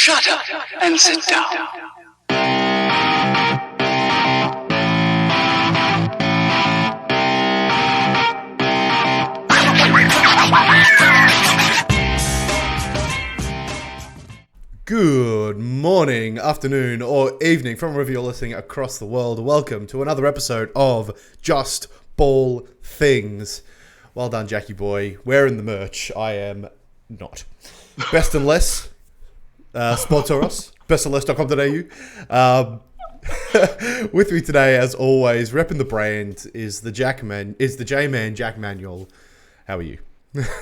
Shut up and sit down. Good morning, afternoon, or evening from wherever you're listening across the world. Welcome to another episode of Just Ball Things. Well done, Jackie boy. Wearing the merch. I am not. Best and Less. Sponsor us. bestandless.com.au. With me today, as always, repping the brand is the J-Man, Jack Manuel. How are you?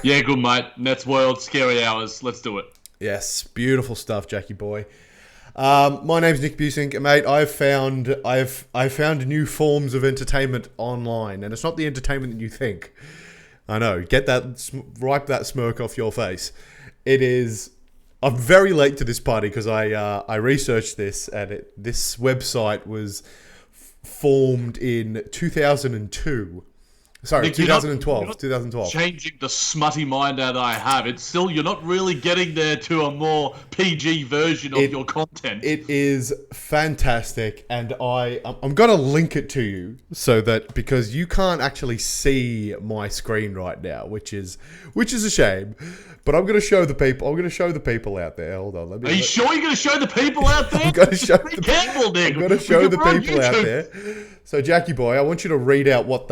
Yeah, good mate. Nets World, scary hours. Let's do it. Yes, beautiful stuff, Jackie boy. My name's Nick Busink, and mate, I've found new forms of entertainment online, and it's not the entertainment that you think. I know. Wipe that smirk off your face. I'm very late to this party because I researched this, and this website was formed in 2002. Sorry, Nick, 2012. Changing the smutty mind that I have. It's still, you're not really getting there to a more PG version of your content. It is fantastic, and I'm going to link it to you because you can't actually see my screen right now, which is a shame. But I'm going to show the people. I'm going to show the people out there. Hold on. Are you sure you're going to show the people out there? I'm going to show Be careful, Nick. I'm going to show the people out there. So, Jackie boy, I want you to read out what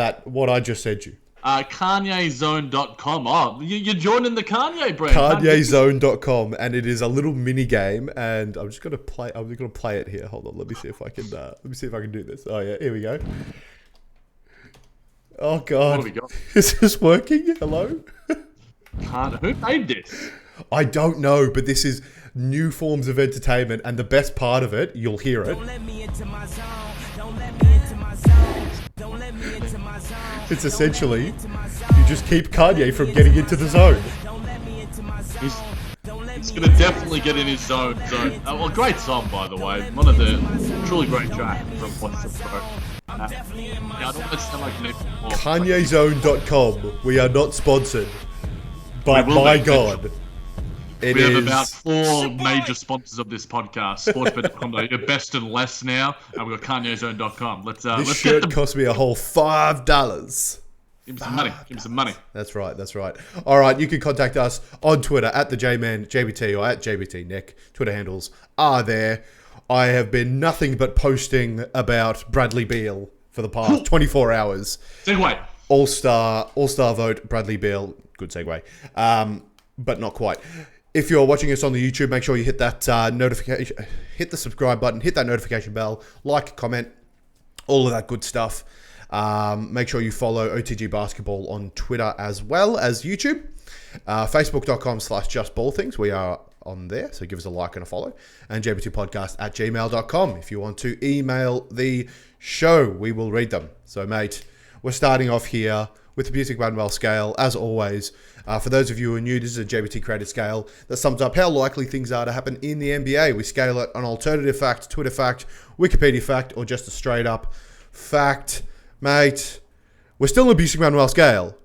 I just sent you. KanyeZone.com. Oh, you're joining the Kanye brand. KanyeZone.com, and it is a little mini game, and I'm just going to play. I'm just going to play it here. Hold on. Let me see if I can. Do this. Oh yeah, here we go. Oh god, what have we got? Is this working? Hello. Who made this? I don't know, but this is new forms of entertainment, and the best part of it, you'll hear it. It's essentially, you just keep Kanye from getting into the zone. He's going to definitely get in his zone. Well, great song, by the way. One of the truly great tracks from What's the Pro. I don't want to sound like Nick. KanyeZone.com. We are not sponsored. But my God, we have about 4 major sponsors of this podcast. Sportsbet.com, you're Best and Less now, and we've got KanyeZone.com. Let's shirt cost me a whole $5. Give me some money. That's right. All right, you can contact us on Twitter at the J-Man JBT or at JBT Nick. Twitter handles are there. I have been nothing but posting about Bradley Beal for the past 24 hours. Segue. All-star vote, Bradley Beal. Good segue, but not quite. If you're watching us on the YouTube, make sure you hit that notification, hit the subscribe button, hit that notification bell, like, comment, all of that good stuff. Make sure you follow OTG Basketball on Twitter as well as YouTube. Facebook.com/JustBallThings. We are on there, so give us a like and a follow. And jbt2podcast@gmail.com. If you want to email the show, we will read them. So, mate, we're starting off here with the Music Manuel scale, as always. For those of you who are new, this is a JBT created scale that sums up how likely things are to happen in the NBA. We scale it on alternative fact, Twitter fact, Wikipedia fact, or just a straight up fact. Mate, we're still in a Music Manuel scale,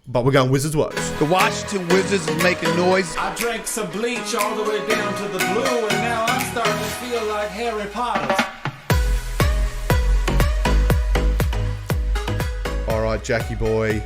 but we're going Wizards Woes. The Washington Wizards is making noise. I drank some bleach all the way down to the blue, and now I'm starting to feel like Harry Potter. All right, Jackie boy,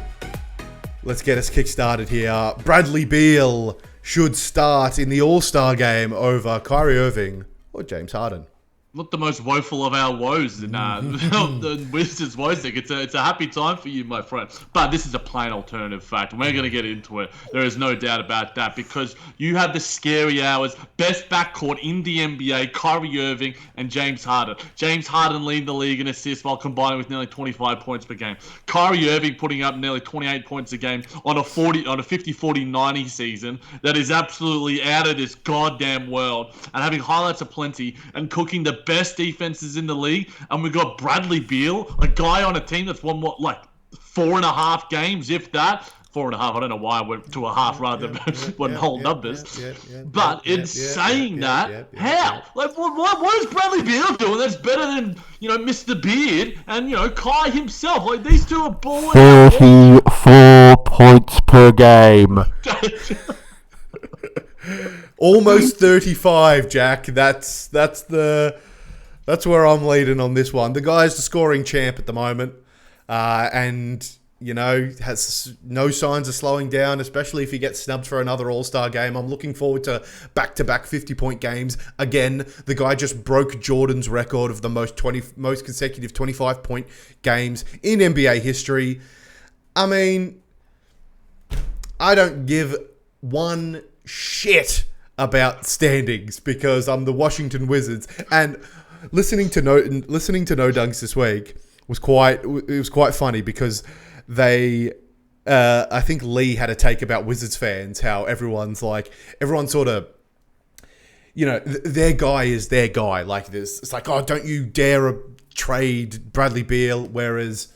let's get us kick-started here. Bradley Beal should start in the All-Star game over Kyrie Irving or James Harden. Not the most woeful of our woes in the Wizards woes. It's a happy time for you, my friend. But this is a plain alternative fact. We're going to get into it. There is no doubt about that because you have the scary hours. Best backcourt in the NBA, Kyrie Irving and James Harden. James Harden leading the league in assists while combining with nearly 25 points per game. Kyrie Irving putting up nearly 28 points a game on a 50-40-90 season that is absolutely out of this goddamn world and having highlights aplenty and cooking the best defenses in the league, and we got Bradley Beal, a guy on a team that's won 4.5 games, if that. 4.5. I don't know why I went to a half rather than whole numbers. But in saying that, how? What is Bradley Beal doing that's better than Mr. Beard and Kai himself? Like these two are balling. 34 points per game. Almost 35, Jack. That's where I'm leading on this one. The guy's the scoring champ at the moment, and has no signs of slowing down, especially if he gets snubbed for another All-Star game. I'm looking forward to back-to-back 50-point games. Again, the guy just broke Jordan's record of the most consecutive 25-point games in NBA history. I mean, I don't give one shit about standings because I'm the Washington Wizards, and listening to No Dunks this week was quite funny because I think Lee had a take about Wizards fans, how everyone sort of, their guy is their guy like this. It's like, oh, don't you dare trade Bradley Beal, whereas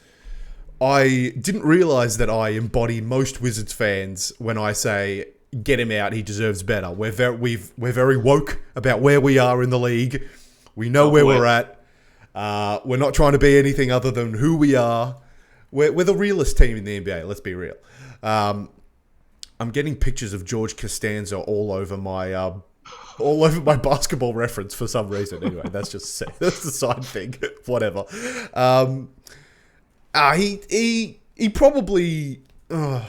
I didn't realize that I embody most Wizards fans when I say, get him out, he deserves better. We're very woke about where we are in the league. We know where we're at. We're not trying to be anything other than who we are. We're the realest team in the NBA. Let's be real. I'm getting pictures of George Costanza all over my basketball reference for some reason. Anyway, that's the side thing. Whatever. He probably. In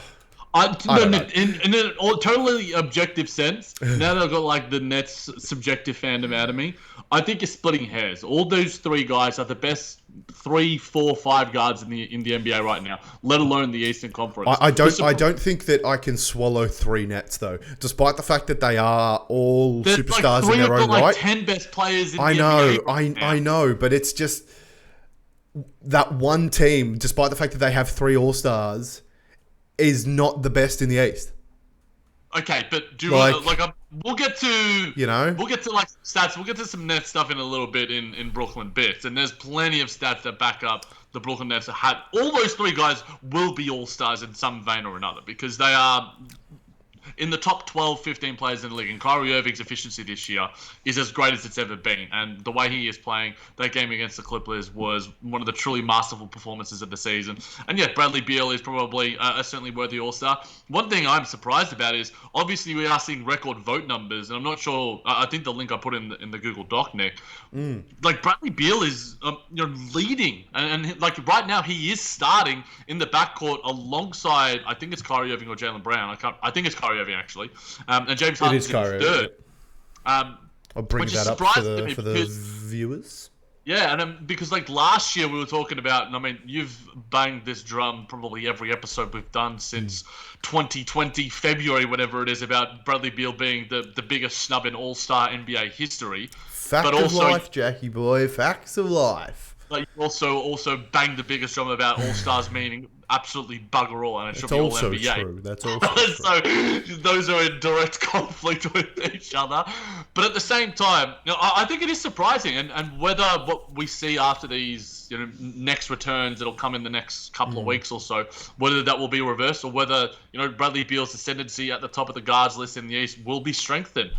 a totally objective sense, now that I've got like the Nets subjective fandom out of me, I think you're splitting hairs. All those three guys are the best 3, 4, 5 guards in the NBA right now, let alone the Eastern Conference. I don't think that I can swallow 3 Nets though, despite the fact that they are all superstars in their own right. 10 best players in the NBA. I know, but it's just that one team, despite the fact that they have 3 All-Stars, is not the best in the East. Okay, but do you we'll get to we'll get to like stats. We'll get to some Nets stuff in a little bit in Brooklyn bits, and there's plenty of stats that back up the Brooklyn Nets. All those 3 guys will be all-stars in some vein or another because they are in the top 12, 15 players in the league. And Kyrie Irving's efficiency this year is as great as it's ever been. And the way he is playing, that game against the Clippers was one of the truly masterful performances of the season. And yeah, Bradley Beal is probably a certainly worthy All-Star. One thing I'm surprised about is, obviously we are seeing record vote numbers. And I'm not sure, I think the link I put in the Google Doc, Nick, like Bradley Beal is leading. And like right now he is starting in the backcourt alongside, I think it's Kyrie Irving or Jaylen Brown. I think it's Kyrie Irving actually, and James Harden's in third. I'll bring that up for the viewers. Yeah, and because like last year we were talking about, and I mean you've banged this drum probably every episode we've done since 2020 February, whatever it is, about Bradley Beal being the biggest snub in All-Star NBA history. Fact of life, Jackie boy. Facts of life. Like you also banged the biggest drum about All-Stars meaning absolutely bugger all, and it should be all NBA. True. That's also true. So those are in direct conflict with each other. But at the same time, I think it is surprising, and whether what we see after these next returns that'll come in the next couple of weeks or so, whether that will be reversed or whether Bradley Beal's ascendancy at the top of the guards list in the East will be strengthened.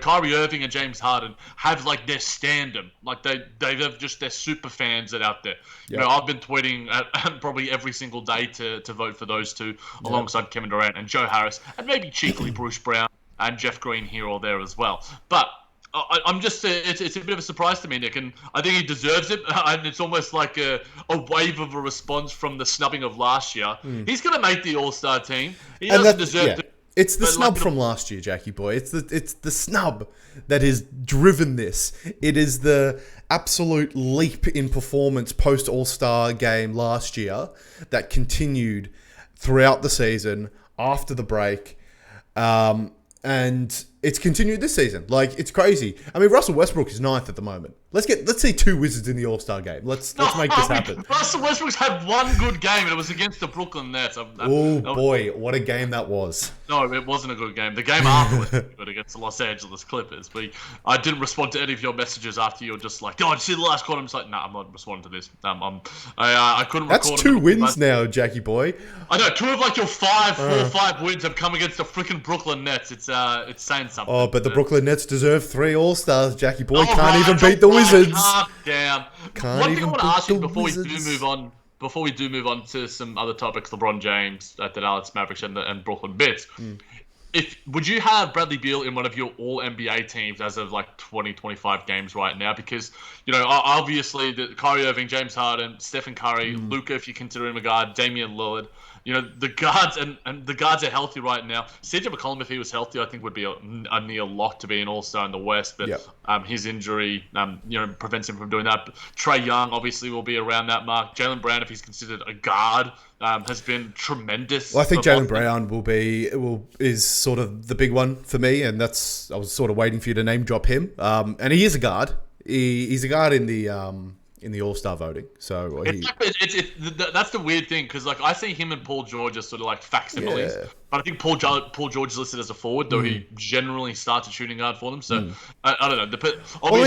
Kyrie Irving and James Harden have like their stand-em, like they have just their super fans that out there. Yep. I've been tweeting at probably every single day to vote for those two alongside Kevin Durant and Joe Harris and maybe cheekily Bruce Brown and Jeff Green here or there as well. But I'm just it's a bit of a surprise to me, Nick, and I think he deserves it. And it's almost like a wave of a response from the snubbing of last year. He's going to make the All-Star team. He doesn't deserve to. It's the snub from last year, Jackie boy. It's the snub that has driven this. It is the absolute leap in performance post All-Star game last year that continued throughout the season after the break. And it's continued this season. Like, it's crazy. I mean, Russell Westbrook is 9th at the moment. Let's see 2 Wizards in the All-Star game. Let's make this happen. Russell Westbrook's had one good game, and it was against the Brooklyn Nets. Oh boy, what a game that was! No, it wasn't a good game. The game afterwards was good against the Los Angeles Clippers. But I didn't respond to any of your messages after you were just like, "Oh, did you see the last quarter?" I'm just like, "Nah, I'm not responding to this." I couldn't. That's record 2 wins now, Jackie boy. I know 2 of like your 4 or 5 wins have come against the freaking Brooklyn Nets. It's saying something. Oh, but the Brooklyn Nets deserve 3 All-Stars, Jackie boy. Can't even beat the Wizards. Calm down. One thing I want to ask you before we do move on to some other topics, LeBron James at the Dallas Mavericks and Brooklyn bits. would you have Bradley Beal in one of your all NBA teams as of like 25 games right now? Because, obviously the Kyrie Irving, James Harden, Stephen Curry, Luka, if you consider him a guard, Damian Lillard, the guards and the guards are healthy right now. CJ McCollum, if he was healthy, I think would be a near lock to be an all-star in the West. But his injury, prevents him from doing that. But Trae Young obviously will be around that mark. Jaylen Brown, if he's considered a guard, has been tremendous. Well, I think Jaylen Brown is sort of the big one for me, and I was sort of waiting for you to name drop him. And he is a guard. He's a guard in the All-Star voting. So that's the weird thing, because like I see him and Paul George as sort of like facsimiles, but I think Paul George is listed as a forward, though he generally starts a shooting guard for them. So I don't know.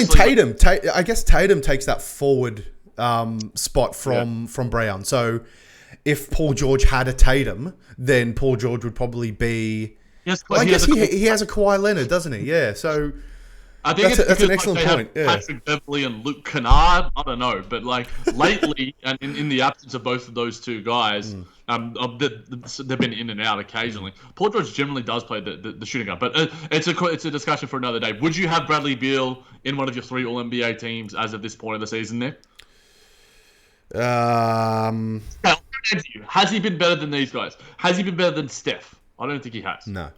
Tatum. I guess Tatum takes that forward spot from Brown. So if Paul George had a Tatum, then Paul George would probably be. Yes, I guess he has a Kawhi Leonard, doesn't he? Yeah. So. I think that's an excellent point. Yeah. Patrick Beverley and Luke Kennard, I don't know, but like lately, and in the absence of both of those two guys, they've been in and out occasionally. Paul George generally does play the shooting guard, but it's a discussion for another day. Would you have Bradley Beal in one of your 3 All NBA teams as of this point of the season, Nick? Has he been better than these guys? Has he been better than Steph? I don't think he has. No.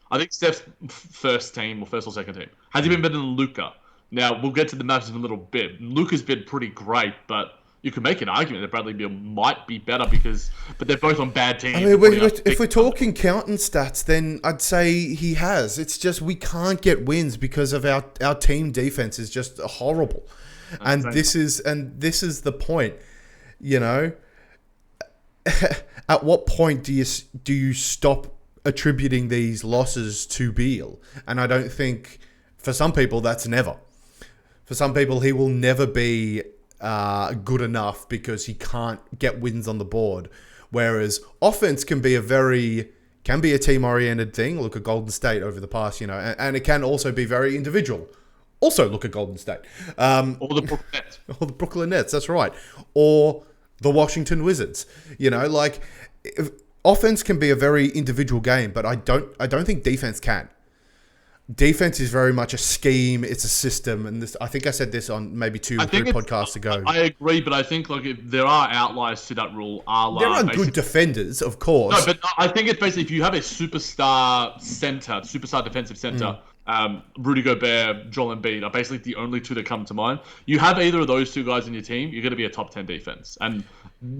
I think Steph's first or second team. Has he been better than Luka? Now, we'll get to the matches in a little bit. Luka's been pretty great, but you can make an argument that Bradley Beal might be better but they're both on bad teams. I mean, if we're talking counting stats, then I'd say he has. It's just we can't get wins because of our team defense is just horrible. And this is the point, At what point do you stop attributing these losses to Beal? And I don't think, for some people, that's never. For some people, he will never be good enough because he can't get wins on the board. Whereas offense can be a team-oriented thing. Look at Golden State over the past, and it can also be very individual. Also look at Golden State. Or the Brooklyn Nets. Or the Brooklyn Nets, that's right. Or the Washington Wizards. Offense can be a very individual game, but I don't think defense can. Defense is very much a scheme. It's a system, and I think I said this on maybe 2 or 3 podcasts ago. I agree, but I think if there are outliers to that rule. There are good defenders, of course. No, but I think it's basically if you have a superstar defensive center. Rudy Gobert, Joel Embiid are basically the only 2 that come to mind. You have either of those 2 guys in your team, you're going to be a top 10 defense. And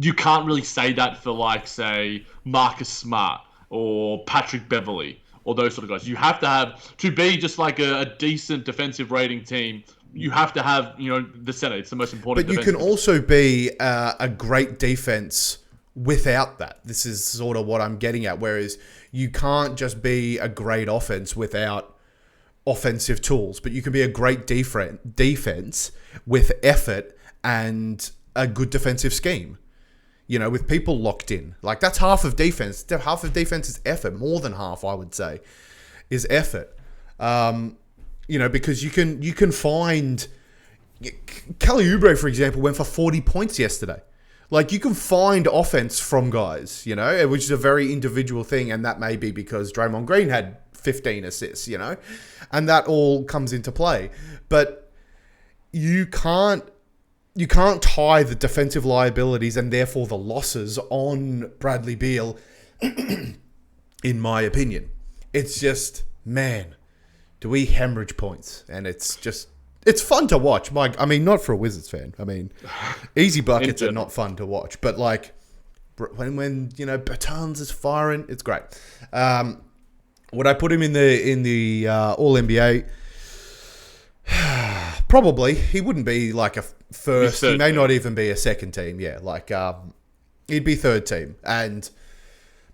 you can't really say that for, say, Marcus Smart or Patrick Beverley or those sort of guys. You have to be just like a decent defensive rating team, you have to have, the center. It's the most important. But you can also be a great defense without that. This is sort of what I'm getting at, whereas you can't just be a great offense without offensive tools, but you can be a great defense with effort and a good defensive scheme, with people locked in. Like, that's half of defense. Half of defense is effort. More than half, I would say, is effort. Because you can find Kelly Oubre, for example, went for 40 points yesterday. Like, you can find offense from guys, which is a very individual thing, and that may be because Draymond Green had 15 assists, and that all comes into play. But you can't tie the defensive liabilities and therefore the losses on Bradley Beal, in my opinion. It's just, man, do we hemorrhage points? And it's fun to watch. Mike, not for a Wizards fan. Easy buckets are not fun to watch, but when Bertans is firing, it's great. Would I put him in the All NBA? Probably. He wouldn't be like a first. He may not even be a second team. Yeah, he'd be third team, and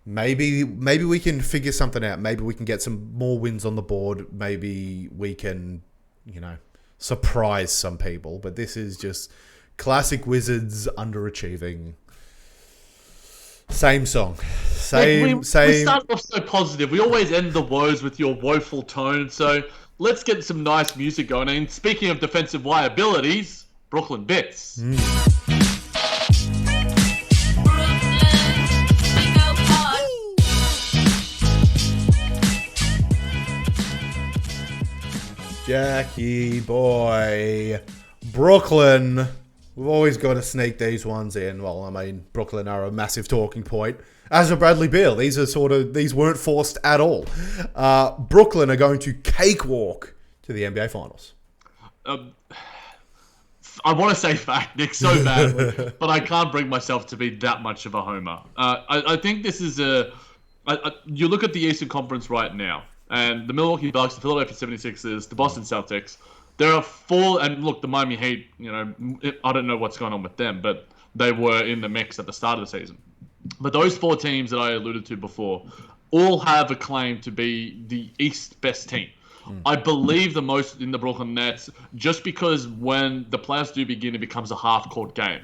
maybe we can figure something out. Maybe we can get some more wins on the board. Maybe we can, surprise some people. But this is just classic Wizards underachieving. Same song. We start off so positive. We always end the woes with your woeful tone. So let's get some nice music going. And speaking of defensive liabilities, Brooklyn Bits. Jackie boy. Brooklyn. We've always got to sneak these ones in. Well, I mean, Brooklyn are a massive talking point. As are Bradley Beal. These weren't forced at all. Brooklyn are going to cakewalk to the NBA Finals. I want to say fact, Nick, so badly, but I can't bring myself to be that much of a homer. I think this is you look at the Eastern Conference right now, and the Milwaukee Bucks, the Philadelphia 76ers, the Boston Celtics, there are four, and look, the Miami Heat, I don't know what's going on with them, but they were in the mix at the start of the season. But those four teams that I alluded to before all have a claim to be the East best team. I believe the most in the Brooklyn Nets just because when the playoffs do begin, it becomes a half-court game.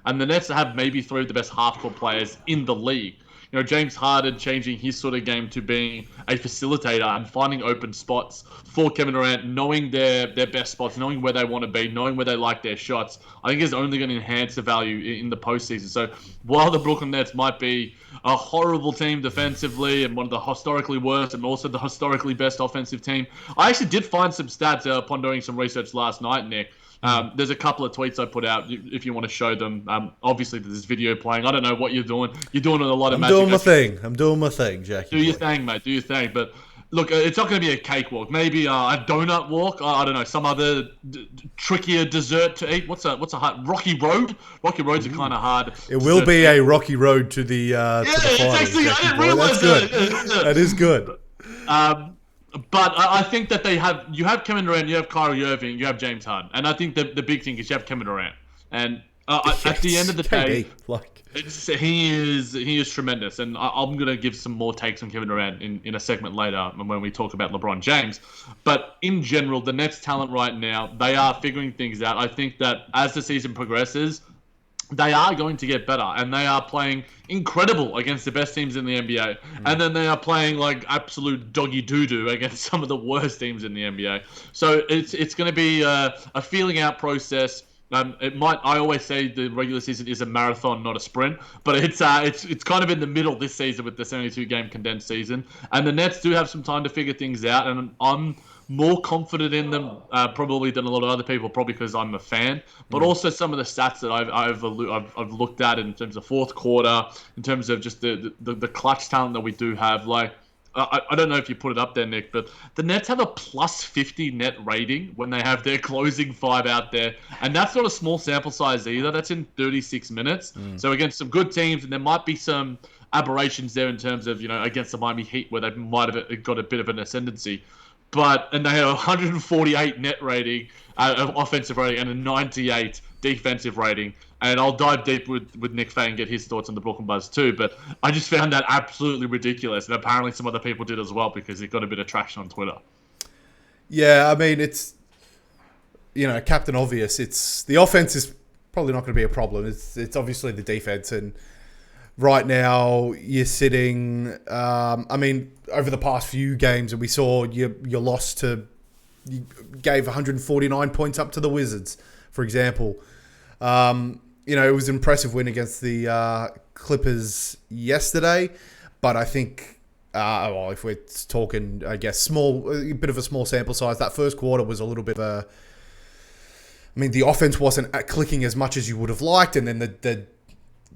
And the Nets have maybe three of the best half-court players in the league. James Harden changing his sort of game to being a facilitator and finding open spots for Kevin Durant, knowing their best spots, knowing where they want to be, knowing where they like their shots, I think is only going to enhance the value in the postseason. So while the Brooklyn Nets might be a horrible team defensively and one of the historically worst and also the historically best offensive team, I actually did find some stats upon doing some research last night, Nick. There's a couple of tweets I put out if you want to show them. Obviously, there's this video playing. I don't know what you're doing. You're doing a lot of magic. I'm doing my thing, Jackie. Do your thing, mate. Do your thing. But look, it's not going to be a cakewalk. Maybe a donut walk. I don't know. Some other trickier dessert to eat. What's a hard Rocky Road? Rocky Roads are kind of hard. It will be a rocky road to the finals. It's actually, I didn't realize that. That is good. But I think that you have Kevin Durant, you have Kyrie Irving, you have James Harden. And I think the big thing is you have Kevin Durant. And at the end of the day, he is tremendous. And I'm going to give some more takes on Kevin Durant in a segment later when we talk about LeBron James. But in general, the Nets' talent right now, they are figuring things out. I think that as the season progresses, they are going to get better, and they are playing incredible against the best teams in the NBA. And then they are playing like absolute doggy doo-doo against some of the worst teams in the NBA. So it's going to be a feeling out process. I always say the regular season is a marathon, not a sprint, but it's kind of in the middle this season with the 72-game condensed season. And the Nets do have some time to figure things out, and I'm more confident in them probably than a lot of other people, probably because I'm a fan, but also some of the stats that I've looked at in terms of fourth quarter, in terms of just the clutch talent that we do have. Like, I don't know if you put it up there, Nick, but the Nets have a plus 50 net rating when they have their closing five out there, and that's not a small sample size either. That's in 36 minutes. So against some good teams, and there might be some aberrations there in terms of, against the Miami Heat where they might have got a bit of an ascendancy. And they had a 148 net rating, offensive rating, and a 98 defensive rating. And I'll dive deep with Nick Fay and get his thoughts on the Brooklyn Buzz too. But I just found that absolutely ridiculous. And apparently some other people did as well because it got a bit of traction on Twitter. Yeah, I mean, it's, Captain Obvious. It's the offense is probably not going to be a problem. It's obviously the defense. And right now you're sitting, over the past few games, and we saw you gave 149 points up to the Wizards, for example. It was an impressive win against the Clippers yesterday, but I think, if we're talking, I guess, a bit of a small sample size, that first quarter was a little bit of the offense wasn't clicking as much as you would have liked, and then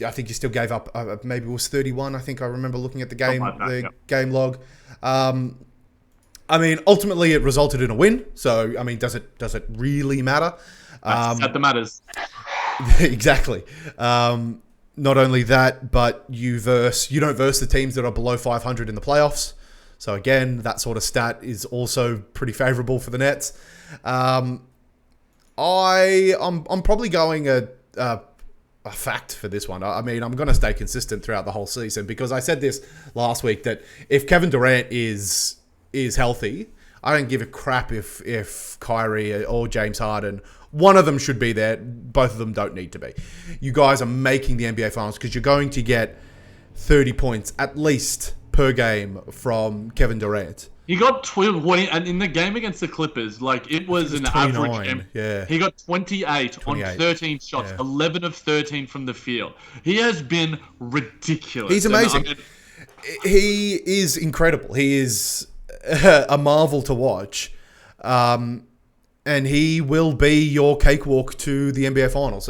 I think you still gave up, maybe it was 31. I think I remember looking at the game log. Ultimately it resulted in a win. So, does it really matter? That matters. Exactly. Not only that, but you don't verse the teams that are below 500 in the playoffs. So again, that sort of stat is also pretty favorable for the Nets. I'm probably going a fact for this one. I'm going to stay consistent throughout the whole season because I said this last week that if Kevin Durant is healthy, I don't give a crap if Kyrie or James Harden, one of them should be there. Both of them don't need to be. You guys are making the NBA Finals because you're going to get 30 points at least per game from Kevin Durant. He got 20, and in the game against the Clippers, it was an average game. Yeah. He got 28 on 13 shots, 11 of 13 from the field. He has been ridiculous. He's amazing. He is incredible. He is a marvel to watch. and he will be your cakewalk to the NBA Finals.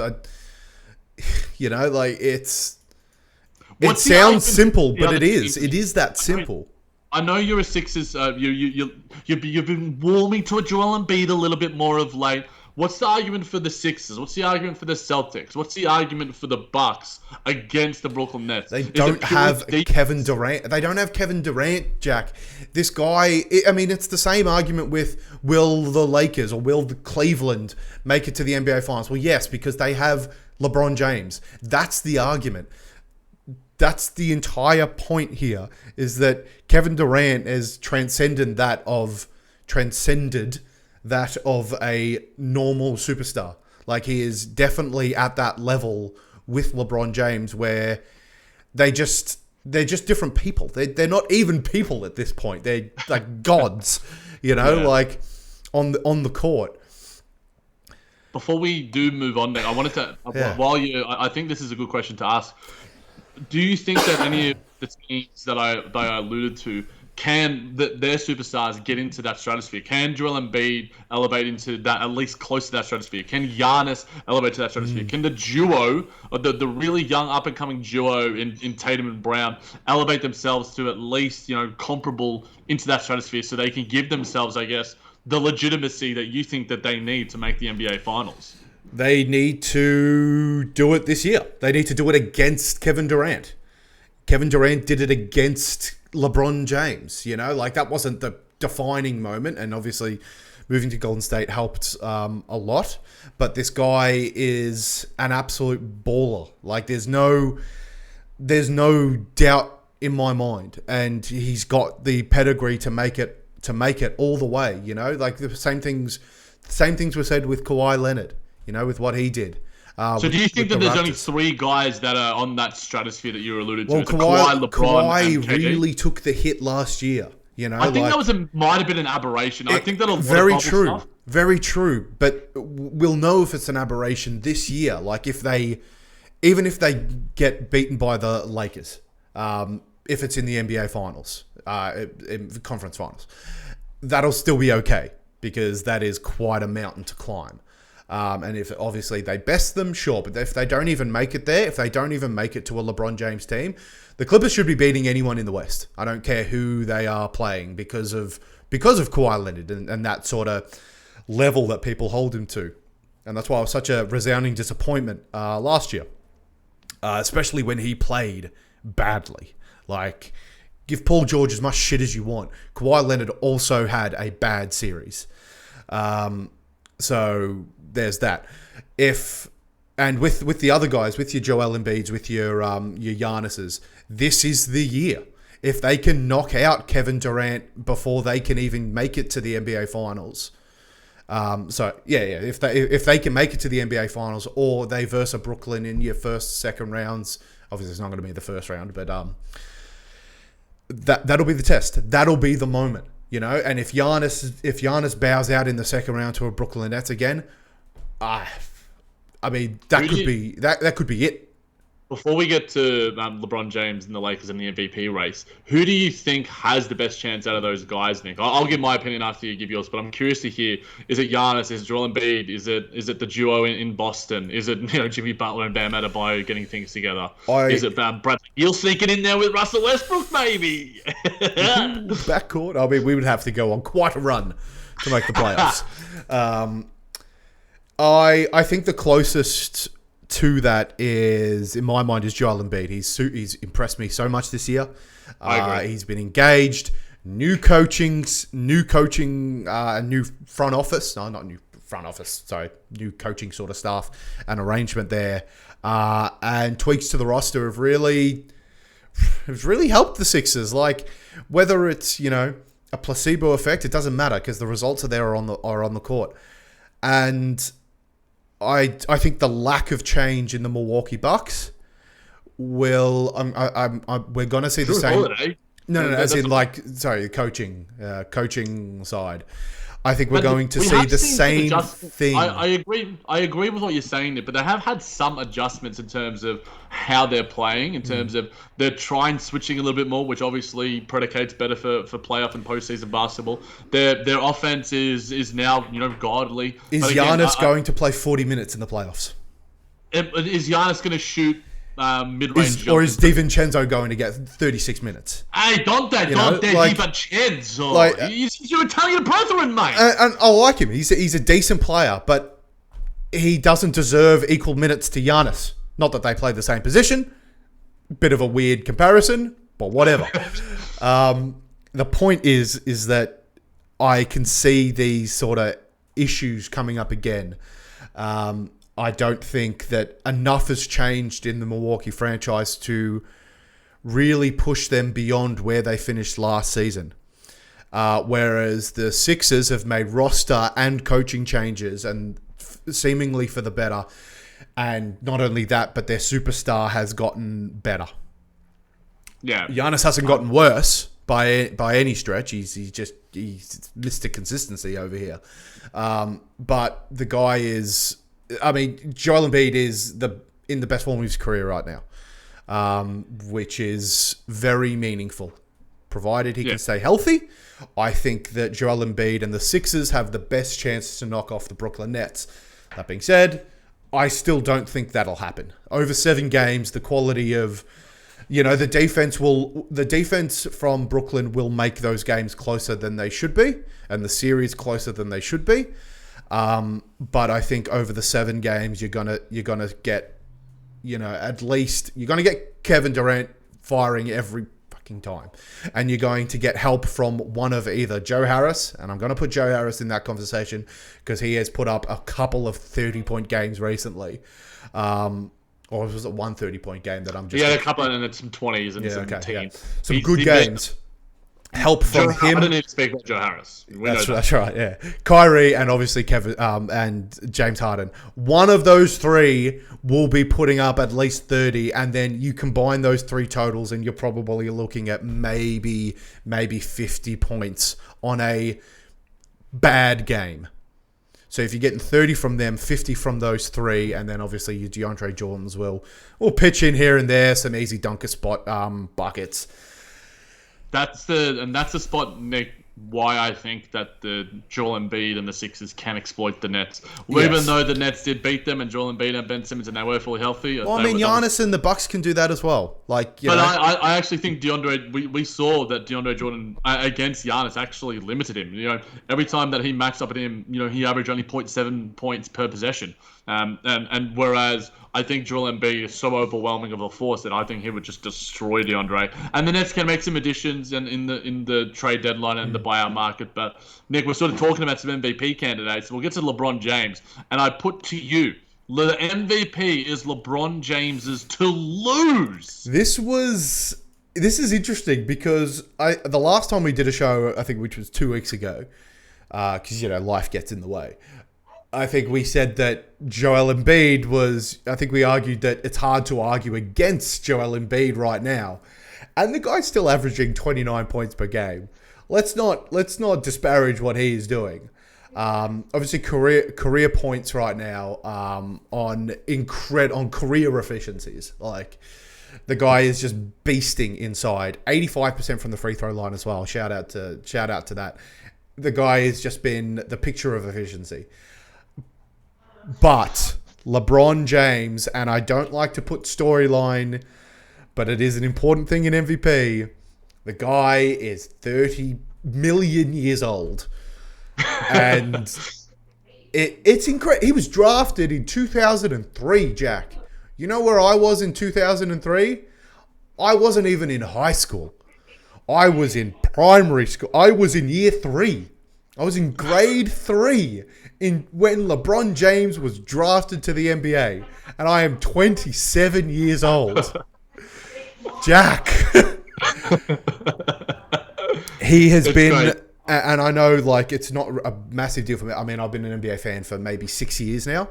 It sounds simple, but it is. It is that simple. I know you're a Sixers. You've been warming to a Joel Embiid a little bit more of late. What's the argument for the Sixers? What's the argument for the Celtics? What's the argument for the Bucks against the Brooklyn Nets? They don't have Kevin Durant. They don't have Kevin Durant, Jack. This guy, it's the same argument with will the Lakers or will the Cleveland make it to the NBA Finals? Well, yes, because they have LeBron James. That's the argument. That's the entire point here, is that Kevin Durant has transcended that of a normal superstar. Like, he is definitely at that level with LeBron James where they're just different people. They're not even people at this point. They're like gods, like on the court. Before we do move on, I wanted to, I think this is a good question to ask. Do you think that any of the teams that I alluded to their superstars get into that stratosphere? Can Joel Embiid elevate into that, at least close to that stratosphere? Can Giannis elevate to that stratosphere? Can the duo, or the really young up-and-coming duo in Tatum and Brown, elevate themselves to at least, comparable into that stratosphere so they can give themselves, I guess, the legitimacy that you think that they need to make the NBA Finals? They need to do it this year. They need to do it against Kevin Durant. Kevin Durant did it against LeBron James. That wasn't the defining moment, and obviously moving to Golden State helped a lot. But this guy is an absolute baller. Like, there's no doubt in my mind, and he's got the pedigree to make it all the way. Like the same things were said with Kawhi Leonard. With what he did. So do you think that there's only 3 guys that are on that stratosphere that you alluded to? Well, Kawhi, LeBron, and really took the hit last year. I think that might have been an aberration. I think that a lot very of true, stuff. very true. But we'll know if it's an aberration this year. Like, even if they get beaten by the Lakers, if it's in the NBA Finals, in conference finals, that'll still be okay, because that is quite a mountain to climb. And if obviously they best them, sure. But if they don't even make it there, if they don't even make it to a LeBron James team, the Clippers should be beating anyone in the West. I don't care who they are playing because of Kawhi Leonard and that sort of level that people hold him to. And that's why it was such a resounding disappointment last year, especially when he played badly. Like, give Paul George as much shit as you want. Kawhi Leonard also had a bad series. So there's that. And with the other guys, with your Joel Embiids, with your Giannis's, this is the year. If they can knock out Kevin Durant before they can even make it to the NBA Finals. If they can make it to the NBA Finals, or they verse a Brooklyn in your first, second rounds. Obviously, it's not going to be the first round, but that'll be the test. That'll be the moment. And if Giannis bows out in the second round to a Brooklyn Nets again, that could be it. Before we get to LeBron James and the Lakers in the MVP race, who do you think has the best chance out of those guys, Nick? I'll give my opinion after you give yours, but I'm curious to hear: is it Giannis? Is it Joel Embiid? Is it the duo in Boston? Is it Jimmy Butler and Bam Adebayo getting things together? Is it Bradley Beal sneaking in there with Russell Westbrook, maybe? Backcourt. We would have to go on quite a run to make the playoffs. I think the closest to that is, in my mind, is Joel Embiid. He's impressed me so much this year. He's been engaged. New coaching, new front office. No, not new front office. Sorry, new coaching sort of staff and arrangement there. And tweaks to the roster have really helped the Sixers. Like, whether it's a placebo effect, it doesn't matter, because the results are there on the court. And I think the lack of change in the Milwaukee Bucks will. We're going to see the same. Holiday. No, as in coaching side. I think we're But going to we see have the seen some same adjustments. thing. I agree. I agree with what you're saying there, but they have had some adjustments in terms of how they're playing, in terms of they're trying switching a little bit more, which obviously predicates better for playoff and postseason basketball. Their offense is now godly. Is But again, Giannis going to play 40 minutes in the playoffs? Is Giannis going to shoot mid-range Or is jumpers? DiVincenzo going to get 36 minutes? Hey, don't know, like- DiVincenzo. like- He's your Italian brethren, mate. And I like him. He's a decent player, but he doesn't deserve equal minutes to Giannis. Not that they play the same position. Bit of a weird comparison, but whatever. The point is that I can see these sort of issues coming up again. I don't think that enough has changed in the Milwaukee franchise to really push them beyond where they finished last season. Whereas the Sixers have made roster and coaching changes, and seemingly for the better. And not only that, but their superstar has gotten better. Yeah. Giannis hasn't gotten worse by any stretch. He's Mr. Consistency over here. But the guy is... I mean, Joel Embiid is in the best form of his career right now, which is very meaningful, provided he can stay healthy. I think that Joel Embiid and the Sixers have the best chance to knock off the Brooklyn Nets. That being said, I still don't think that'll happen. Over 7 games, the quality of, the defense from Brooklyn will make those games closer than they should be, and the series closer than they should be. But I think over the 7 games, you're gonna get, at least you're gonna get Kevin Durant firing every fucking time, and you're going to get help from one of either Joe Harris, and I'm gonna put Joe Harris in that conversation because he has put up a couple of 30-point games recently, or was it one 30-point game that I'm just? Yeah, a couple, and it's some 20s and some 10s. Yeah. Some good games. Help from him. I didn't even speak about Joe Harris. That's right, yeah. Kyrie and obviously Kevin and James Harden. One of those 3 will be putting up at least 30, and then you combine those 3 totals, and you're probably looking at maybe 50 points on a bad game. So if you're getting 30 from them, 50 from those 3, and then obviously your DeAndre Jordans will pitch in here and there, some easy dunker spot buckets. That's the spot, Nick, why I think that the Joel Embiid and the Sixers can exploit the Nets. Yes. Even though the Nets did beat them, and Joel Embiid and Ben Simmons, and they were fully healthy. Well, I mean, Giannis and the Bucks can do that as well. I actually think we saw that DeAndre Jordan against Giannis actually limited him. Every time that he maxed up at him, he averaged only 0.7 points per possession. And whereas I think Joel Embiid is so overwhelming of a force that I think he would just destroy DeAndre. And the Nets can make some additions in the trade deadline and the buyout market. But Nick, we're sort of talking about some MVP candidates. We'll get to LeBron James, and I put to you, the MVP is LeBron James's to lose. This is interesting because the last time we did a show, I think, which was 2 weeks ago, because life gets in the way. I think we said that Joel Embiid was... I think we argued that it's hard to argue against Joel Embiid right now. And the guy's still averaging 29 points per game. Let's not disparage what he is doing. Obviously, career points right now on career efficiencies. Like, the guy is just beasting inside. 85% from the free throw line as well. Shout out to that. The guy has just been the picture of efficiency. But LeBron James, and I don't like to put storyline, but it is an important thing in MVP. The guy is 30 million years old. And it's incredible. He was drafted in 2003, Jack. You know where I was in 2003? I wasn't even in high school. I was in primary school. I was in year 3. I was in grade 3 when LeBron James was drafted to the NBA, and I am 27 years old. Jack, he has been, great. And I know it's not a massive deal for me. I mean, I've been an NBA fan for maybe 6 years now,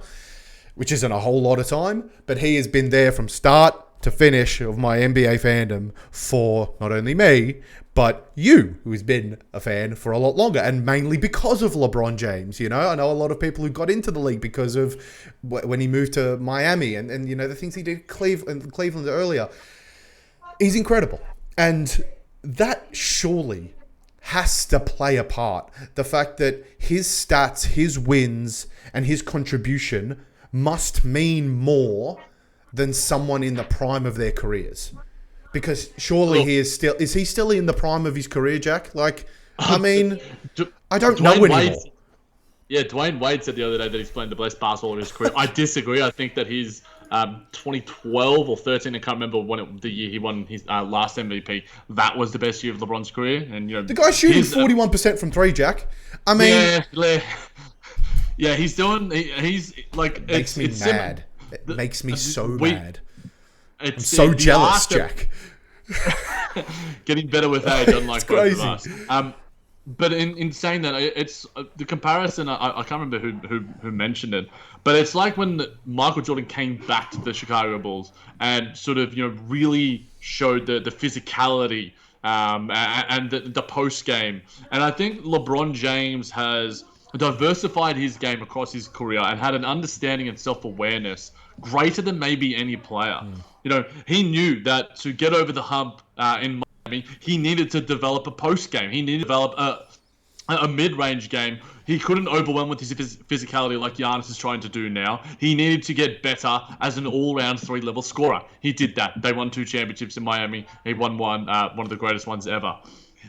which isn't a whole lot of time, but he has been there from start, to finish of my NBA fandom for not only me, but you, who's been a fan for a lot longer, and mainly because of LeBron James. You know, I know a lot of people who got into the league because of when he moved to Miami and you know, the things he did Cleveland earlier. He's incredible. And that surely has to play a part. The fact that his stats, his wins, and his contribution must mean more than someone in the prime of their careers. Because surely is he still in the prime of his career, Jack? Like, I mean, I don't know anymore. Dwayne Wade said the other day that he's playing the best basketball of his career. I disagree. I think that he's 2012 or 13, I can't remember the year he won his last MVP. That was the best year of LeBron's career. And you know, the guy's shooting 41% from three, Jack. I mean, yeah, he's doing. He's like, it makes me mad. It makes me so mad. I'm so jealous, Jack. Getting better with age, unlike both of us. Crazy. But in saying that, it's the comparison. I can't remember who mentioned it, but it's like when Michael Jordan came back to the Chicago Bulls and sort of, you know, really showed the physicality and the post game. And I think LeBron James has diversified his game across his career and had an understanding and self-awareness greater than maybe any player. You know, he knew that to get over the hump in Miami, he needed to develop a post game. He needed to develop a mid-range game. He couldn't overwhelm with his physicality like Giannis is trying to do now. He needed to get better as an all-round 3-level scorer. He did that. They won 2 championships in Miami. He won one of the greatest ones ever.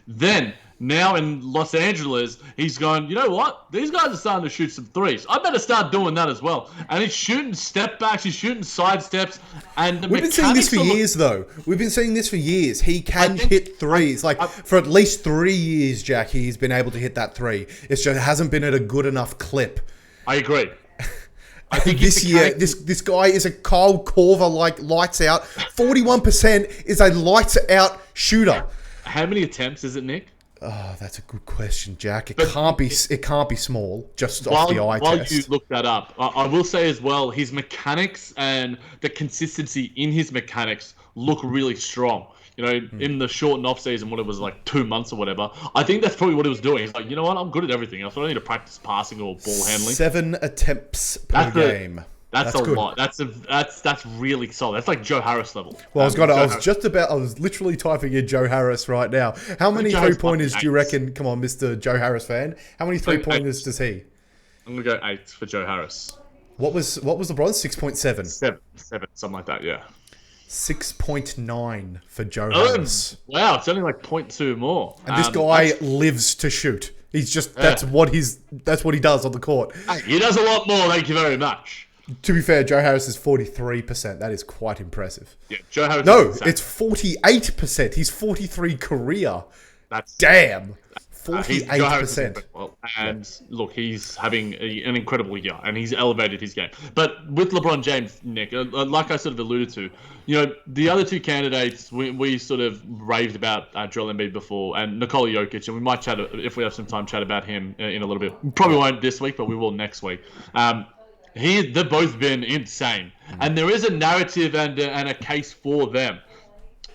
Then, now in Los Angeles, he's going, you know what? These guys are starting to shoot some threes. I better start doing that as well. And he's shooting step backs, he's shooting side steps. And we've been saying this for years, though. We've been saying this for years. He can hit threes. For at least 3 years, Jack, he's been able to hit that three. It's just hasn't been at a good enough clip. I agree. I think this year, this guy is a Kyle Korver, like, lights out. 41% is a lights out shooter. How many attempts is it, Nick? Oh, that's a good question, Jack. It can't be small, just off the eye test. While you look that up, I will say as well, his mechanics and the consistency in his mechanics look really strong. You know, in the shortened off season, what it was like 2 months or whatever, I think that's probably what he was doing. He's like, you know what, I'm good at everything. I thought I need to practice passing or ball handling. 7 attempts per game. That's a lot. That's really solid. That's like Joe Harris level. Well, I was literally typing in Joe Harris right now. How many 3-pointers do you reckon? Come on, Mr. Joe Harris fan. How many 3-pointers does he? I'm gonna go 8 for Joe Harris. What was LeBron? 6.7. 7, something like that. Yeah. 6.9 for Joe Harris. Wow, it's only like 0.2 more. And this guy lives to shoot. He's just that's what he does on the court. He does a lot more. Thank you very much. To be fair, Joe Harris is 43%. That is quite impressive. Yeah, Joe Harris. No, it's 48%. He's 43 career. That's damn. 48%. Look, he's having an incredible year, and he's elevated his game. But with LeBron James, Nick, like I sort of alluded to, you know, the other two candidates, we sort of raved about Joel Embiid before, and Nikola Jokic, and we might chat, if we have some time, chat about him in a little bit. We probably won't this week, but we will next week. They've both been insane. And there is a narrative and a case for them.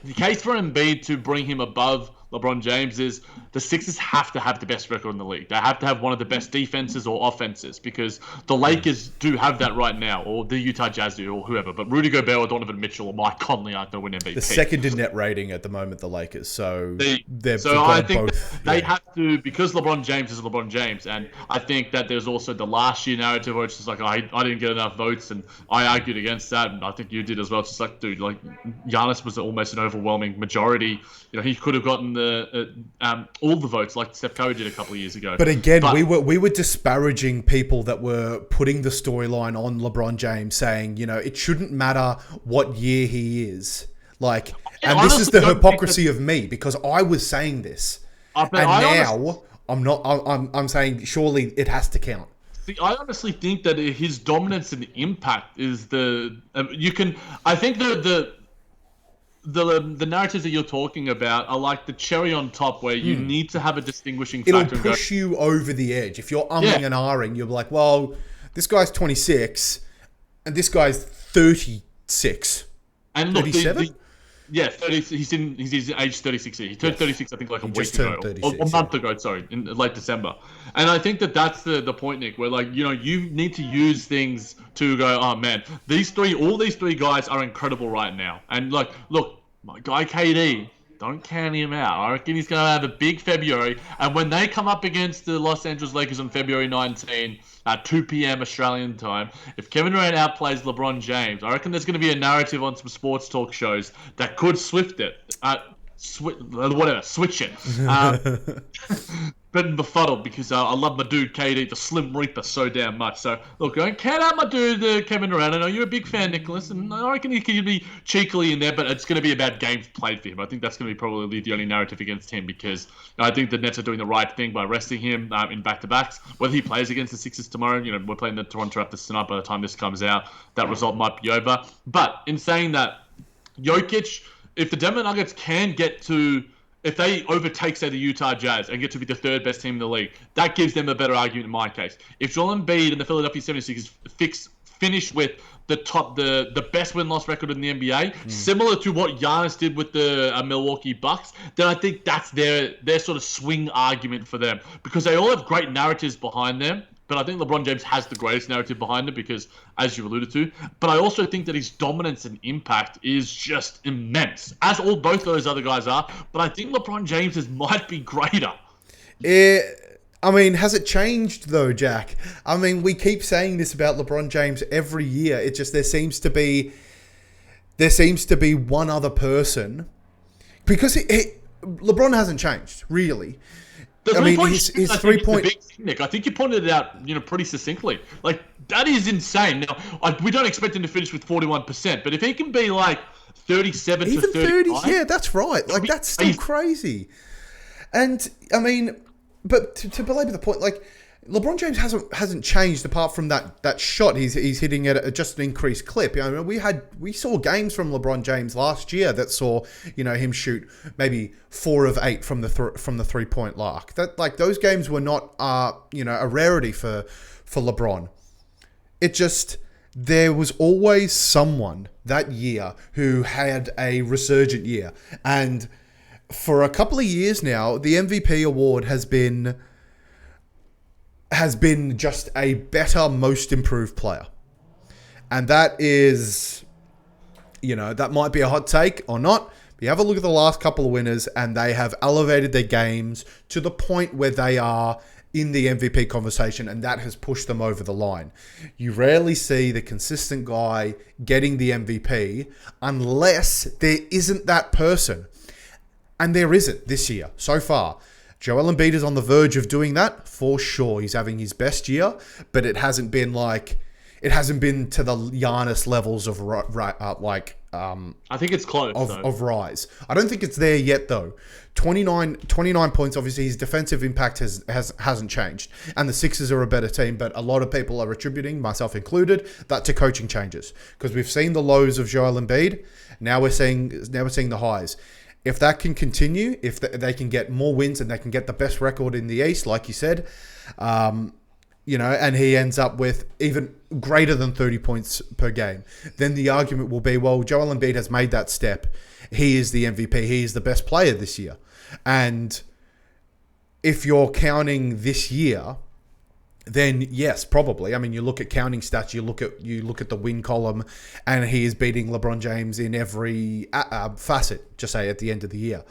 The case for Embiid to bring him above LeBron James is the Sixers have to have the best record in the league. They have to have one of the best defenses or offenses, because the Lakers do have that right now, or the Utah Jazz do, or whoever. But Rudy Gobert or Donovan Mitchell or Mike Conley aren't going to win MVP. The second in net rating at the moment, the Lakers. So I think they have to, because LeBron James is LeBron James. And I think that there's also the last year narrative where it's just like, I didn't get enough votes, and I argued against that, and I think you did as well. It's just like, dude, like Giannis was almost an overwhelming majority. You know, he could have gotten all the votes like Steph Curry did a couple of years ago. But again, we were disparaging people that were putting the storyline on LeBron James, saying, you know, it shouldn't matter what year he is. Like, and this is the hypocrisy of me, because I was saying this, and now I'm saying surely it has to count. See, I honestly think that his dominance and impact is I think the narratives that you're talking about are like the cherry on top, where you need to have a distinguishing factor. It'll push you over the edge. If you're umming and ahhing, you're like, well, this guy's 26 and this guy's 36. And look, 37? Yeah, 30. He's age 36. He turned 36, I think, like a week just ago, turned 36, or a month ago. Sorry, in late December. And I think that's the point, Nick. Where you need to use things to go. Oh man, all these three guys are incredible right now. And look, my guy KD. Don't count him out. I reckon he's going to have a big February. And when they come up against the Los Angeles Lakers on February 19 at 2 p.m. Australian time, if Kevin Durant outplays LeBron James, I reckon there's going to be a narrative on some sports talk shows that could switch it. Switch it. But befuddled because I love my dude KD, the Slim Reaper, so damn much. So look, don't count out my dude Kevin Durant. I know you're a big fan, Nicholas, and I reckon he could be cheekily in there, but it's going to be about games played for him. I think that's going to be probably the only narrative against him because I think the Nets are doing the right thing by resting him in back-to-backs. Whether he plays against the Sixers tomorrow, we're playing the Toronto Raptors tonight. By the time this comes out, that result might be over. But in saying that, Jokic, if the Denver Nuggets can get to, if they overtake, say, the Utah Jazz and get to be the third best team in the league, that gives them a better argument in my case. If Joel Embiid and the Philadelphia 76ers finish with the best win-loss record in the NBA, similar to what Giannis did with the Milwaukee Bucks, then I think that's their sort of swing argument for them because they all have great narratives behind them. But I think LeBron James has the greatest narrative behind it because, as you alluded to, but I also think that his dominance and impact is just immense, as both those other guys are. But I think LeBron James's might be greater. Has it changed though, Jack? We keep saying this about LeBron James every year. It just there seems to be one other person because LeBron hasn't changed really. His 3-point. Nick, I think you pointed it out, pretty succinctly. Like that is insane. Now, we don't expect him to finish with 41%, but if he can be like 37 even to 39, 30, yeah, that's right. Like that's still crazy. And but to belabor the point, like LeBron James hasn't changed apart from that shot he's hitting at just an increased clip. We saw games from LeBron James last year that saw him shoot maybe 4 of 8 from the 3-point arc. That like those games were not a rarity for LeBron. It just there was always someone that year who had a resurgent year, and for a couple of years now, the MVP award has been just a better, most improved player. And that is, that might be a hot take or not. But you have a look at the last couple of winners and they have elevated their games to the point where they are in the MVP conversation, and that has pushed them over the line. You rarely see the consistent guy getting the MVP unless there isn't that person. And there isn't this year so far. Joel Embiid is on the verge of doing that for sure. He's having his best year, but it hasn't been to the Giannis levels of I think it's close of rise. I don't think it's there yet though. 29 points. Obviously, his defensive impact hasn't changed, and the Sixers are a better team. But a lot of people are attributing, myself included, that to coaching changes because we've seen the lows of Joel Embiid. Now we're seeing the highs. If that can continue, if they can get more wins and they can get the best record in the East, like you said, and he ends up with even greater than 30 points per game, then the argument will be, well, Joel Embiid has made that step. He is the MVP. He is the best player this year. And if you're counting this year, then yes, probably. You look at counting stats, you look at the win column, and he is beating LeBron James in every facet, just say at the end of the year.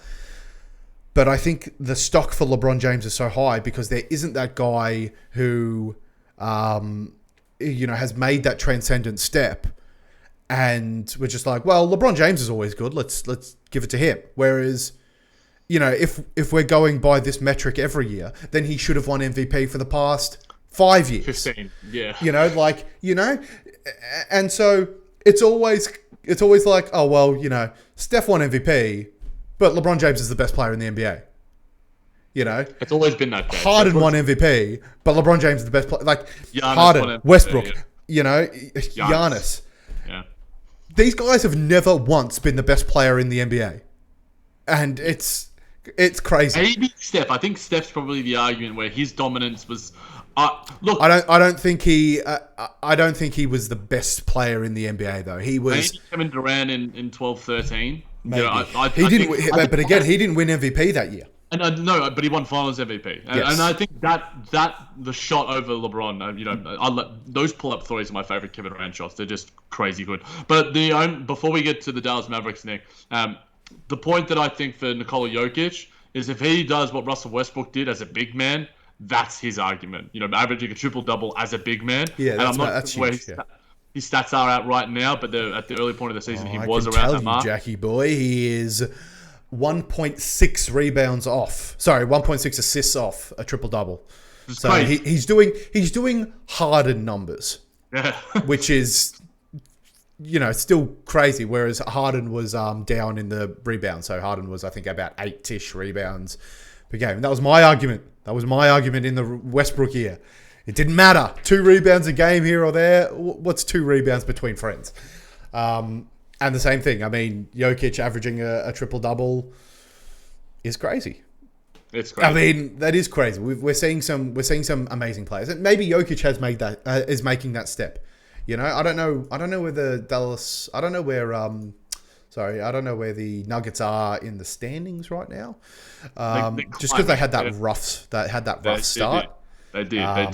But I think the stock for LeBron James is so high because there isn't that guy who, has made that transcendent step, and we're just like, well, LeBron James is always good. Let's give it to him. Whereas, if we're going by this metric every year, then he should have won MVP for the past 5 years. 15, yeah. And so it's always like, oh, well, Steph won MVP, but LeBron James is the best player in the NBA. It's always been that case. Harden won MVP, but LeBron James is the best player. Like Giannis Harden, Westbrook, yeah. Giannis. Yeah. These guys have never once been the best player in the NBA. And it's crazy. Maybe Steph. I think Steph's probably the argument where his dominance was Look, I don't think he was the best player in the NBA though. He was maybe Kevin Durant in 12-13. maybe He but again, he didn't win MVP that year. And no, but he won Finals MVP, and, Yes. and I think that the shot over LeBron, those pull-up threes are my favorite Kevin Durant shots. They're just crazy good. But before we get to the Dallas Mavericks, Nick, the point that I think for Nikola Jokic is if he does what Russell Westbrook did as a big man, that's his argument. Averaging a triple-double as a big man. Yeah, and I'm not sure where his stats are at right now, but at the early point of the season, he was around that mark. Jackie boy, he is 1.6 rebounds off. Sorry, 1.6 assists off a triple-double. So he's doing Harden numbers, which is still crazy. Whereas Harden was down in the rebound, so Harden was I think about 8-ish rebounds per game. And that was my argument. In the Westbrook year. It didn't matter. 2 rebounds a game here or there. What's 2 rebounds between friends? And the same thing. I mean, Jokic averaging a triple-double is crazy. It's crazy. I mean, that is crazy. We're seeing some amazing players, and maybe Jokic has made that is making that step. I don't know where the Dallas. I don't know where the Nuggets are in the standings right now. Just because they had that rough start. They did. And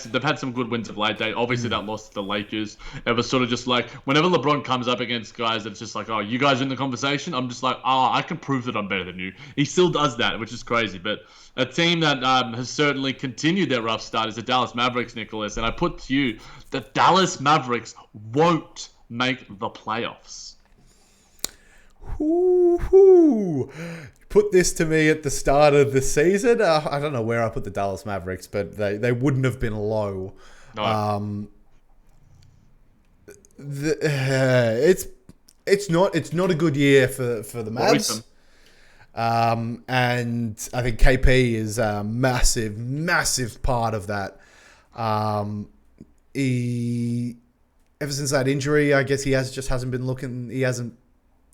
they've had some good wins of late. Obviously that loss to the Lakers. It was sort of just like whenever LeBron comes up against guys that's just like, oh, you guys are in the conversation. I'm just like, oh, I can prove that I'm better than you. He still does that, which is crazy. But a team that has certainly continued their rough start is the Dallas Mavericks, Nicholas. And I put to you, the Dallas Mavericks won't make the playoffs. Ooh. Put this to me at the start of the season. I don't know where I put the Dallas Mavericks, but they wouldn't have been low. No. It's not a good year for the Mavs. And I think KP is a massive part of that. Ever since that injury, I guess he hasn't been looking. He hasn't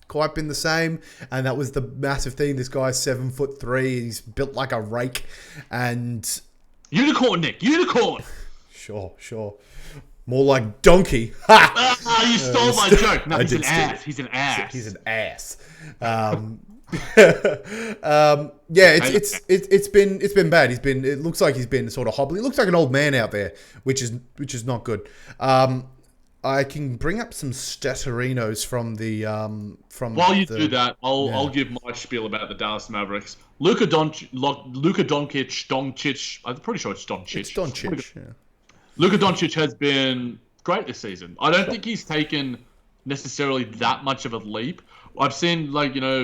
quite been the same, and that was the massive thing. This guy's 7'3". He's built like a rake, and unicorn, Nick, unicorn. Sure. More like donkey. You stole my joke. No, he's an ass. He's an ass. He's an ass. It's been bad. It looks like he's been sort of hobbly. It looks like an old man out there, which is not good. I can bring up some Statorinos from the While you do that, I'll give my spiel about the Dallas Mavericks. Luka Doncic. I'm pretty sure it's Doncic. It's Doncic. Yeah. Luka Doncic has been great this season. I don't think he's taken necessarily that much of a leap. I've seen,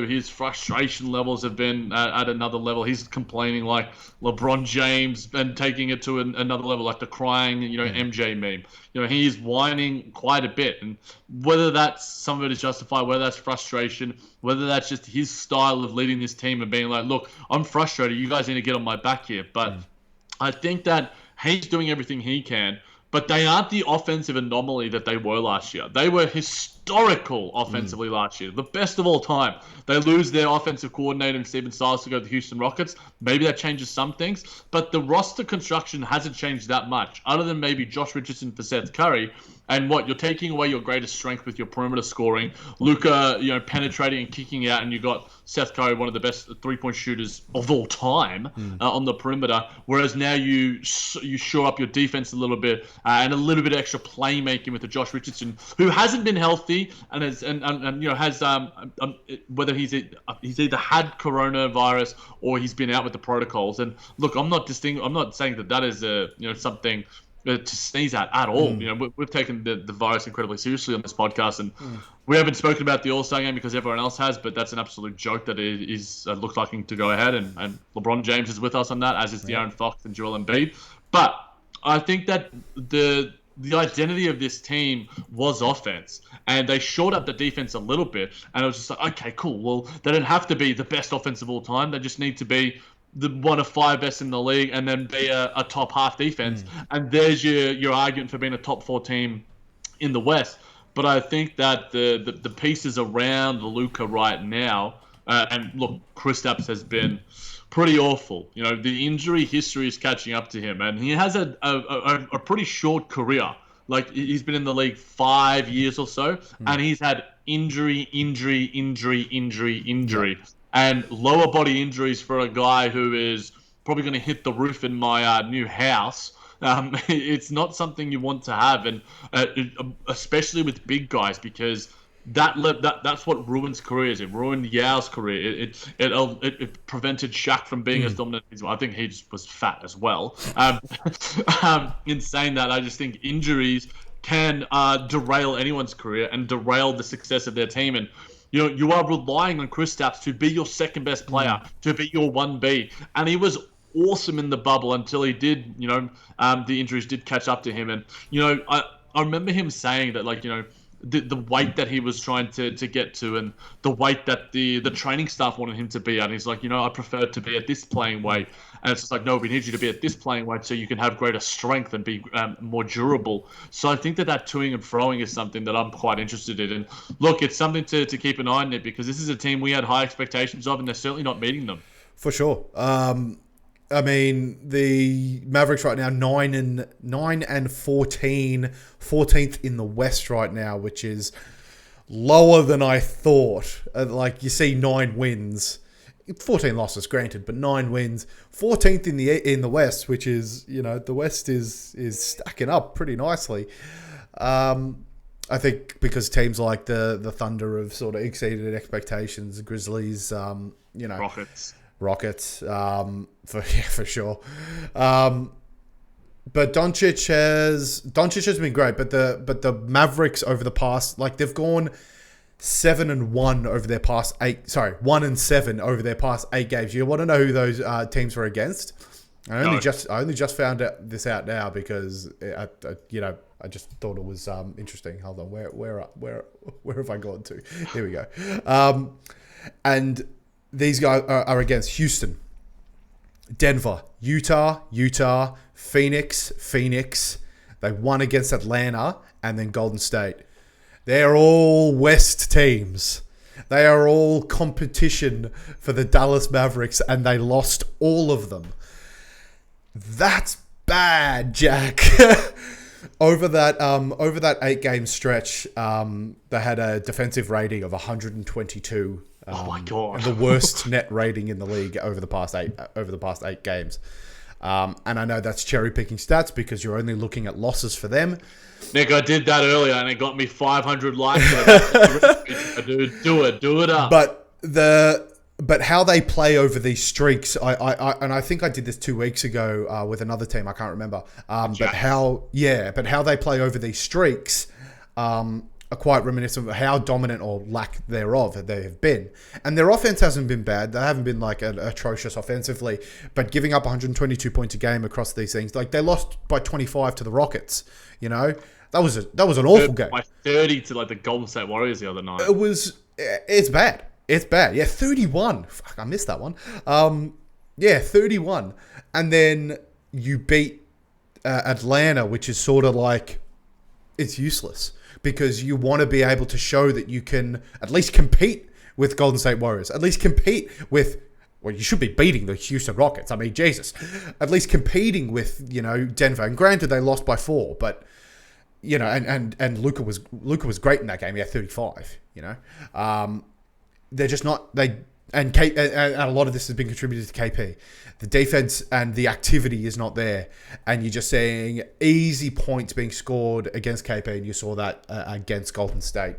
his frustration levels have been at another level. He's complaining like LeBron James and taking it to another level, like the crying, MJ meme. He's whining quite a bit. And whether that's some of it is justified, whether that's frustration, whether that's just his style of leading this team and being like, look, I'm frustrated. You guys need to get on my back here. But I think that he's doing everything he can. But they aren't the offensive anomaly that they were last year. They were historical offensively last year. The best of all time. They lose their offensive coordinator, Steven Silas, to go to the Houston Rockets. Maybe that changes some things. But the roster construction hasn't changed that much, other than maybe Josh Richardson for Seth Curry. And you're taking away your greatest strength with your perimeter scoring. Luka, penetrating and kicking out, and you got Seth Curry, one of the best three-point shooters of all time, on the perimeter. Whereas now you shore up your defense a little bit and a little bit extra playmaking with the Josh Richardson, who hasn't been healthy and has whether he's either had coronavirus or he's been out with the protocols. And look, I'm not saying that is something to sneeze at all. We've taken the virus incredibly seriously on this podcast, and we haven't spoken about the All-Star game because everyone else has, but that's an absolute joke that it is looks like to go ahead, and LeBron James is with us on that, as is De'Aaron Fox and Joel Embiid. But I think that the identity of this team was offense, and they shored up the defense a little bit, and it was just like, okay, cool, well, they don't have to be the best offense of all time, they just need to be the one of 5 best in the league, and then be a top half defense. And there's your argument for being a top 4 team in the West. But I think that the pieces around Luka right now, and look, Kristaps has been pretty awful. You know, the injury history is catching up to him, and he has a pretty short career. Like, he's been in the league 5 years or so, and he's had injury, and lower body injuries for a guy who is probably going to hit the roof in my new house. It's not something you want to have, and especially with big guys, because that's what ruins careers. It ruined Yao's career. It prevented Shaq from being as dominant as well. I think he just was fat as well. In saying that, I just think injuries can derail anyone's career and derail the success of their team. And you are relying on Kristaps to be your second best player, to be your 1B, and he was awesome in the bubble until he did. The injuries did catch up to him, and I remember him saying that, like, the weight that he was trying to get to, and the weight that the training staff wanted him to be at. And he's like, I prefer to be at this playing weight. And it's just like, no, we need you to be at this playing weight so you can have greater strength and be more durable. So I think that toing and froing is something that I'm quite interested in. And look, it's something to keep an eye on it, because this is a team we had high expectations of, and they're certainly not meeting them. For sure. I mean, the Mavericks right now 9 and 14, 14th in the West right now, which is lower than I thought. Like, you see 9 wins, 14 losses, granted, but 9 wins, 14th in the West, which is, the West is stacking up pretty nicely. I think because teams like the Thunder have sort of exceeded expectations, Grizzlies, Rockets, for sure. But Doncic has been great, but the Mavericks over the past, like, they've gone 7-1 over their past 8. Sorry, 1-7 over their past 8 games. You want to know who those teams were against? I only just found this out now because I just thought it was interesting. Hold on, where have I gone to? Here we go. And these guys are against Houston, Denver, Utah, Phoenix. They won against Atlanta, and then Golden State. They're all West teams. They are all competition for the Dallas Mavericks, and they lost all of them. That's bad, Jack. Over that 8-game stretch, they had a defensive rating of 122. Oh my God! The worst net rating in the league over the past 8 games. And I know that's cherry picking stats because you're only looking at losses for them. Nick, I did that earlier and it got me 500 likes. Dude, do it up. But how they play over these streaks, I think I did this 2 weeks ago with another team. I can't remember. But how they play over these streaks are quite reminiscent of how dominant or lack thereof they have been. And their offense hasn't been bad. They haven't been like atrocious offensively, but giving up 122 points a game across these things, like they lost by 25 to the Rockets. That was an awful game. By 30 to like the Golden State Warriors the other night. It's bad. It's bad. Yeah, 31. Fuck, I missed that one. 31. And then you beat Atlanta, which is sort of like, it's useless because you want to be able to show that you can at least compete with Golden State Warriors, at least compete with, well, you should be beating the Houston Rockets. I mean, Jesus, at least competing with, Denver. And granted, they lost by 4, but, and Luka was great in that game. He had 35, they're just not, and a lot of this has been contributed to KP. The defense and the activity is not there. And you're just seeing easy points being scored against KP. And you saw that against Golden State.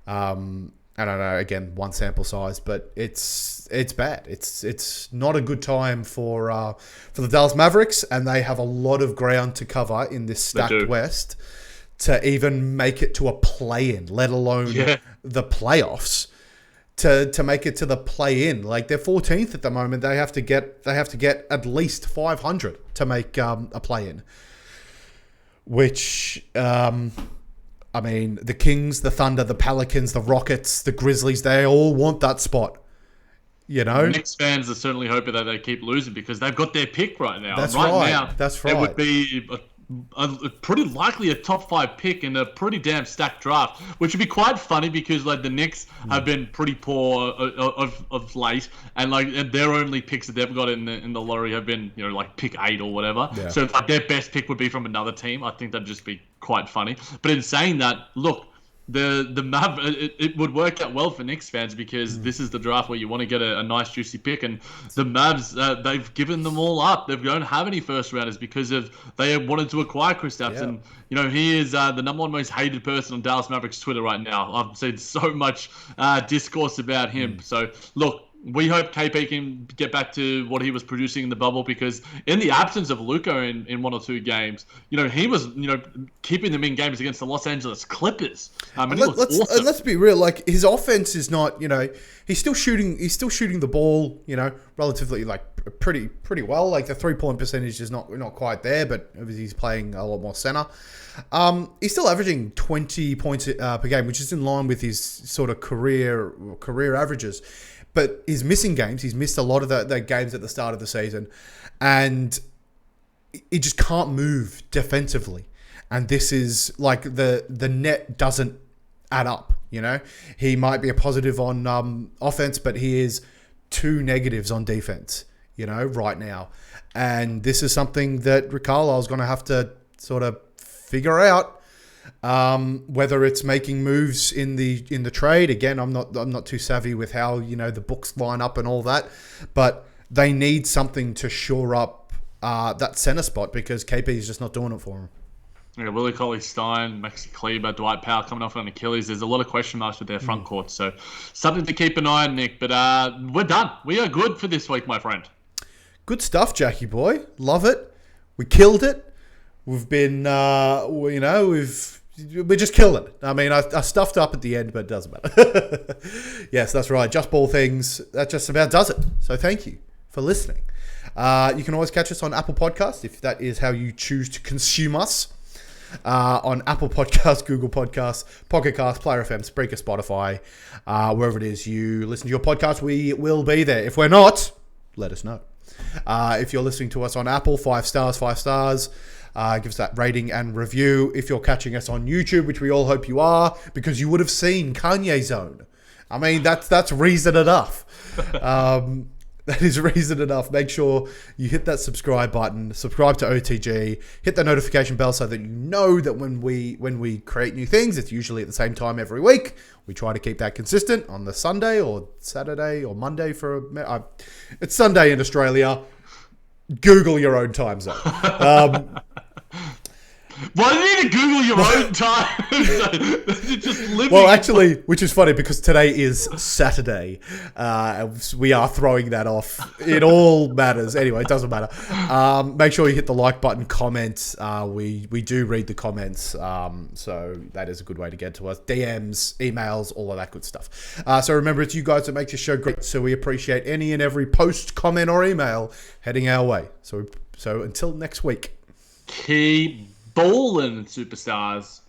I don't know, again, one sample size, but it's bad. It's not a good time for the Dallas Mavericks. And they have a lot of ground to cover in this stacked West to even make it to a play-in, let alone the playoffs. To make it to the play-in, like they're 14th at the moment, they have to get at least 500 to make a play-in. Which, I mean, the Kings, the Thunder, the Pelicans, the Rockets, the Grizzlies, they all want that spot. Knicks fans are certainly hoping that they keep losing because they've got their pick right now. That's right. Right now, that's right. It would be pretty likely a top 5 pick in a pretty damn stacked draft, which would be quite funny because like the Knicks have been pretty poor of late, and like their only picks that they've got in the lottery have been like pick 8 or whatever. Yeah. So like their best pick would be from another team. I think that'd just be quite funny. But in saying that, look. The Mav, it would work out well for Knicks fans because this is the draft where you want to get a nice juicy pick, and the Mavs they've given them all up. They don't have any first rounders because they wanted to acquire Kristaps, and he is the number 1 most hated person on Dallas Mavericks Twitter right now. I've seen so much discourse about him. So look. We hope KP can get back to what he was producing in the bubble because in the absence of Luka in 1 or 2 games, he was, keeping them in games against the Los Angeles Clippers. Let's be real. Like his offense is not, he's still shooting the ball, relatively like pretty well. Like the 3-point percentage is not quite there, but obviously he's playing a lot more center. He's still averaging 20 points per game, which is in line with his sort of career averages. But he's missing games. He's missed a lot of the games at the start of the season. And he just can't move defensively. And this is like the net doesn't add up, He might be a positive on offense, but he is 2 negatives on defense, right now. And this is something that Rick Carlisle's going to have to sort of figure out. Whether it's making moves in the trade. Again, I'm not too savvy with how the books line up and all that, but they need something to shore up that center spot because KP is just not doing it for him. Yeah, Willie Cauley-Stein, Maxi Kleber, Dwight Powell coming off on Achilles. There's a lot of question marks with their front court, so something to keep an eye on, Nick. But we're done. We are good for this week, my friend. Good stuff, Jackie boy. Love it. We killed it. We've been, we're just killing it. I mean, I stuffed up at the end, but it doesn't matter. Yes, that's right. Just Ball Things. That just about does it. So thank you for listening. You can always catch us on Apple Podcasts if that is how you choose to consume us. On Apple Podcasts, Google Podcasts, Pocket Casts, Player FM, Spreaker, Spotify, wherever it is you listen to your podcast, we will be there. If we're not, let us know. If you're listening to us on Apple, 5 stars. Give us that rating and review. If you're catching us on YouTube, which we all hope you are, because you would have seen Kanye Zone. I mean, that's reason enough. That is reason enough. Make sure you hit that subscribe button, subscribe to OTG, hit the notification bell so that you know that when we create new things, it's usually at the same time every week. We try to keep that consistent on the Sunday or Saturday or Monday it's Sunday in Australia. Google your own time zone. Why do you need to Google your own time? Just living. Well, actually, which is funny because today is Saturday. We are throwing that off. It all matters. Anyway, it doesn't matter. Make sure you hit the like button, comment. We do read the comments. So that is a good way to get to us. DMs, emails, all of that good stuff. So remember, it's you guys that make the show great. So we appreciate any and every post, comment, or email heading our way. So until next week. Keep ballin', superstars.